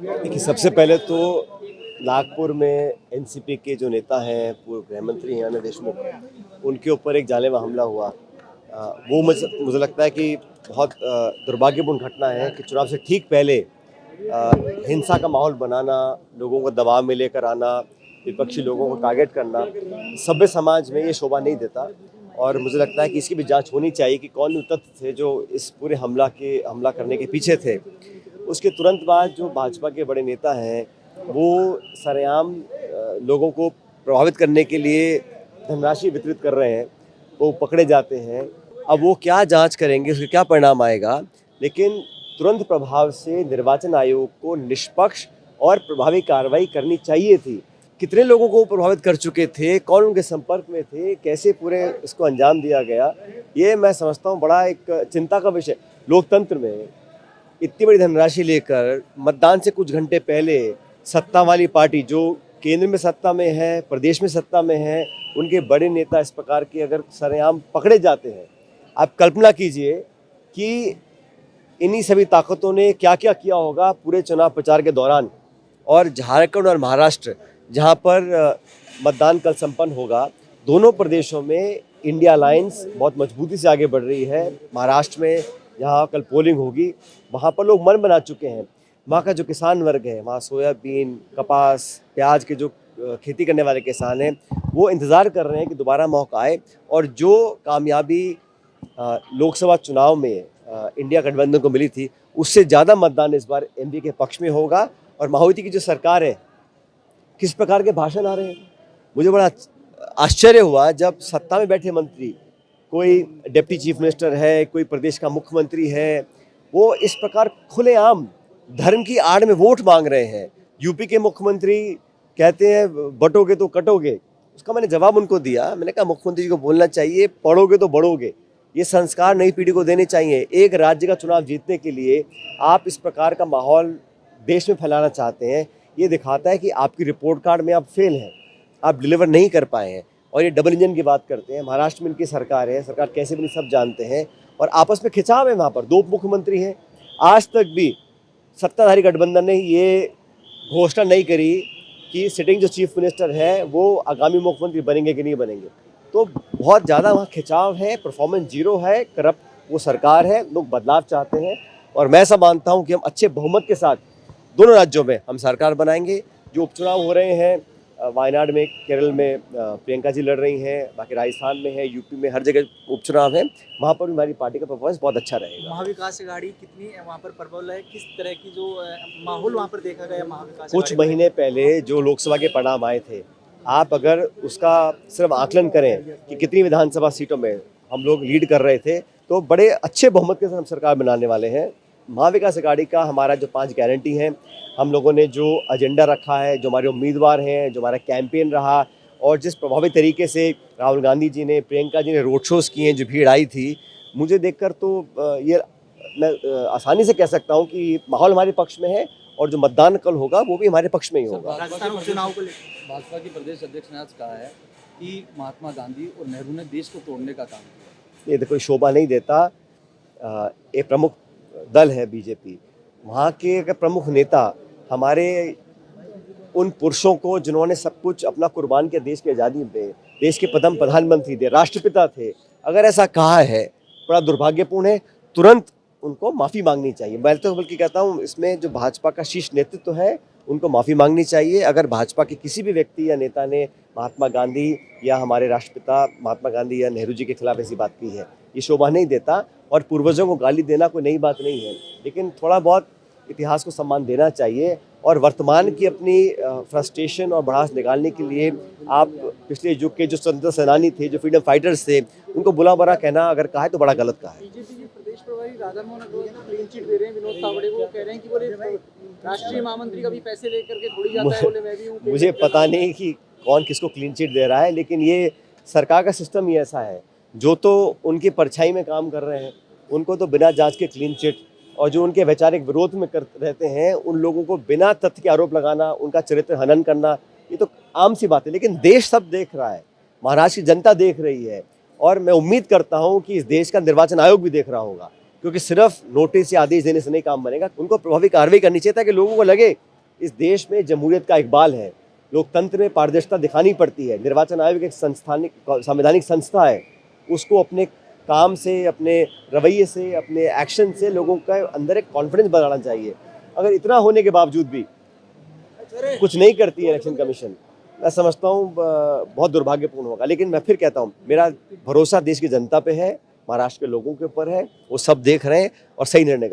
देखिए, सबसे पहले तो नागपुर में एनसीपी के जो नेता हैं, पूर्व गृह मंत्री हैं अनिल देशमुख, उनके ऊपर एक जानलेवा हमला हुआ। वो मुझे लगता है कि बहुत दुर्भाग्यपूर्ण घटना है कि चुनाव से ठीक पहले हिंसा का माहौल बनाना, लोगों को दबाव में लेकर आना, विपक्षी लोगों को टारगेट करना, सभ्य समाज में ये शोभा नहीं देता। और मुझे लगता है कि इसकी भी जांच होनी चाहिए कि कौन तत्व थे जो इस पूरे हमला करने के पीछे थे। उसके तुरंत बाद जो भाजपा के बड़े नेता हैं, वो सरेआम लोगों को प्रभावित करने के लिए धनराशि वितरित कर रहे हैं, वो पकड़े जाते हैं। अब वो क्या जांच करेंगे, उसका क्या परिणाम आएगा, लेकिन तुरंत प्रभाव से निर्वाचन आयोग को निष्पक्ष और प्रभावी कार्रवाई करनी चाहिए थी। कितने लोगों को प्रभावित कर चुके थे, कौन उनके संपर्क में थे, कैसे पूरे इसको अंजाम दिया गया, ये मैं समझता हूँ बड़ा एक चिंता का विषय। लोकतंत्र में इतनी बड़ी धनराशि लेकर मतदान से कुछ घंटे पहले सत्ता वाली पार्टी जो केंद्र में सत्ता में है, प्रदेश में सत्ता में है, उनके बड़े नेता इस प्रकार के अगर सरेआम पकड़े जाते हैं, आप कल्पना कीजिए कि इन्हीं सभी ताकतों ने क्या क्या किया होगा पूरे चुनाव प्रचार के दौरान। और झारखंड और महाराष्ट्र, जहां पर मतदान कल संपन्न होगा, दोनों प्रदेशों में इंडिया अलायंस बहुत मजबूती से आगे बढ़ रही है। महाराष्ट्र में जहाँ कल पोलिंग होगी, वहाँ पर लोग मन बना चुके हैं। वहाँ का जो किसान वर्ग है, वहाँ सोयाबीन, कपास, प्याज के जो खेती करने वाले किसान हैं, वो इंतज़ार कर रहे हैं कि दोबारा मौका आए और जो कामयाबी लोकसभा चुनाव में इंडिया गठबंधन को मिली थी, उससे ज़्यादा मतदान इस बार एनडीए के पक्ष में होगा। और मायावती की जो सरकार है, किस प्रकार के भाषण आ रहे हैं, मुझे बड़ा आश्चर्य हुआ जब सत्ता में बैठे मंत्री, कोई डिप्टी चीफ मिनिस्टर है, कोई प्रदेश का मुख्यमंत्री है, वो इस प्रकार खुलेआम धर्म की आड़ में वोट मांग रहे हैं। यूपी के मुख्यमंत्री कहते हैं बटोगे तो कटोगे। उसका मैंने जवाब उनको दिया, मैंने कहा मुख्यमंत्री जी को बोलना चाहिए पढ़ोगे तो बढ़ोगे। ये संस्कार नई पीढ़ी को देने चाहिए। एक राज्य का चुनाव जीतने के लिए आप इस प्रकार का माहौल देश में फैलाना चाहते हैं, ये दिखाता है कि आपकी रिपोर्ट कार्ड में आप फेल हैं, आप डिलीवर नहीं कर पाए हैं। और ये डबल इंजन की बात करते हैं। महाराष्ट्र में इनकी सरकार है, सरकार कैसे बनी सब जानते हैं, और आपस में खिंचाव है। वहाँ पर दो उप मुख्यमंत्री हैं। आज तक भी सत्ताधारी गठबंधन ने ये घोषणा नहीं करी कि सिटिंग जो चीफ मिनिस्टर है वो आगामी मुख्यमंत्री बनेंगे कि नहीं बनेंगे। तो बहुत ज़्यादा वहाँ खिंचाव है, परफॉर्मेंस जीरो है, करप्ट वो सरकार है, लोग बदलाव चाहते हैं। और मैं ऐसा मानता हूँ कि हम अच्छे बहुमत के साथ दोनों राज्यों में हम सरकार बनाएंगे। जो उपचुनाव हो रहे हैं, वायनाड में, केरल में प्रियंका जी लड़ रही हैं, बाकी राजस्थान में है, यूपी में, हर जगह उपचुनाव है, वहाँ पर भी हमारी पार्टी का परफॉर्मेंस बहुत अच्छा रहेगा। महाविकास अघाड़ी कितनी वहाँ पर प्रबल है, किस तरह की जो माहौल वहाँ पर देखा गया महाविकास? कुछ महीने पहले जो लोकसभा के परिणाम आए थे, आप अगर उसका सिर्फ आकलन करें कि कितनी विधानसभा सीटों में हम लोग लीड कर रहे थे, तो बड़े अच्छे बहुमत के साथ हम सरकार बनाने वाले हैं। महाविकास अघाड़ी का हमारा जो 5 गारंटी हैं, हम लोगों ने जो एजेंडा रखा है, जो हमारे उम्मीदवार हैं, जो हमारा कैंपेन रहा, और जिस प्रभावी तरीके से राहुल गांधी जी ने, प्रियंका जी ने रोड शोज़ किए हैं, जो भीड़ आई थी, मुझे देखकर तो ये मैं आसानी से कह सकता हूँ कि माहौल हमारे पक्ष में है, और जो मतदान कल होगा वो भी हमारे पक्ष में ही होगा। भाजपा के प्रदेश अध्यक्ष ने आज कहा है कि महात्मा गांधी और नेहरू ने देश को तोड़ने का काम किया। ये देखो, शोभा नहीं देता। एक प्रमुख दल है बीजेपी, वहाँ के अगर प्रमुख नेता हमारे उन पुरुषों को जिन्होंने सब कुछ अपना कुर्बान किया देश की आज़ादी में, देश के प्रथम प्रधानमंत्री थे, राष्ट्रपिता थे, अगर ऐसा कहा है, बड़ा दुर्भाग्यपूर्ण है। तुरंत उनको माफ़ी मांगनी चाहिए। मैं तो बल्कि कहता हूँ, इसमें जो भाजपा का शीर्ष नेतृत्व है उनको माफ़ी मांगनी चाहिए। अगर भाजपा के किसी भी व्यक्ति या नेता ने महात्मा गांधी या हमारे राष्ट्रपिता महात्मा गांधी या नेहरू जी के खिलाफ ऐसी बात की है, ये शोभा नहीं देता। और पूर्वजों को गाली देना कोई नई बात नहीं है, लेकिन थोड़ा बहुत इतिहास को सम्मान देना चाहिए। और वर्तमान की अपनी फ्रस्ट्रेशन और भड़ास निकालने के लिए आप पिछले युग के जो स्वतंत्रता सेनानी थे, जो फ्रीडम फाइटर्स थे, उनको बुरा भला कहना अगर कहा है तो बड़ा गलत कहा है। बीजेपी के प्रदेश प्रभारी राधा मोहन अग्रवाल क्लीन चिट दे रहे हैं विनोद तावड़े को, कह रहे हैं कि बोले राष्ट्रीय महामंत्री का भी पैसे लेकर के थोड़ी जाता है, बोले मैं भी हूँ। मुझे पता नहीं कि कौन किसको क्लीन चिट दे रहा है, लेकिन ये सरकार का सिस्टम ही ऐसा है। जो तो उनकी परछाई में काम कर रहे हैं उनको तो बिना जांच के क्लीन चिट, और जो उनके वैचारिक विरोध में कर रहते हैं उन लोगों को बिना तथ्य के आरोप लगाना, उनका चरित्र हनन करना, ये तो आम सी बात है। लेकिन देश सब देख रहा है, महाराष्ट्र की जनता देख रही है, और मैं उम्मीद करता हूं कि इस देश का निर्वाचन आयोग भी देख रहा होगा, क्योंकि सिर्फ नोटिस या आदेश देने से नहीं काम बनेगा। उनको प्रभावी कार्रवाई करनी चाहिए ताकि लोगों को लगे इस देश में जमहूरियत का इकबाल है, लोकतंत्र में पारदर्शिता दिखानी पड़ती है। निर्वाचन आयोग एक संवैधानिक संस्था है, उसको अपने काम से, अपने रवैये से, अपने एक्शन से लोगों का अंदर एक कॉन्फिडेंस बनाना चाहिए। अगर इतना होने के बावजूद भी कुछ नहीं करती है इलेक्शन कमीशन, मैं समझता हूँ बहुत दुर्भाग्यपूर्ण होगा। लेकिन मैं फिर कहता हूँ, मेरा भरोसा देश की जनता पे है, महाराष्ट्र के लोगों के ऊपर है, वो सब देख रहे हैं और सही निर्णय करें।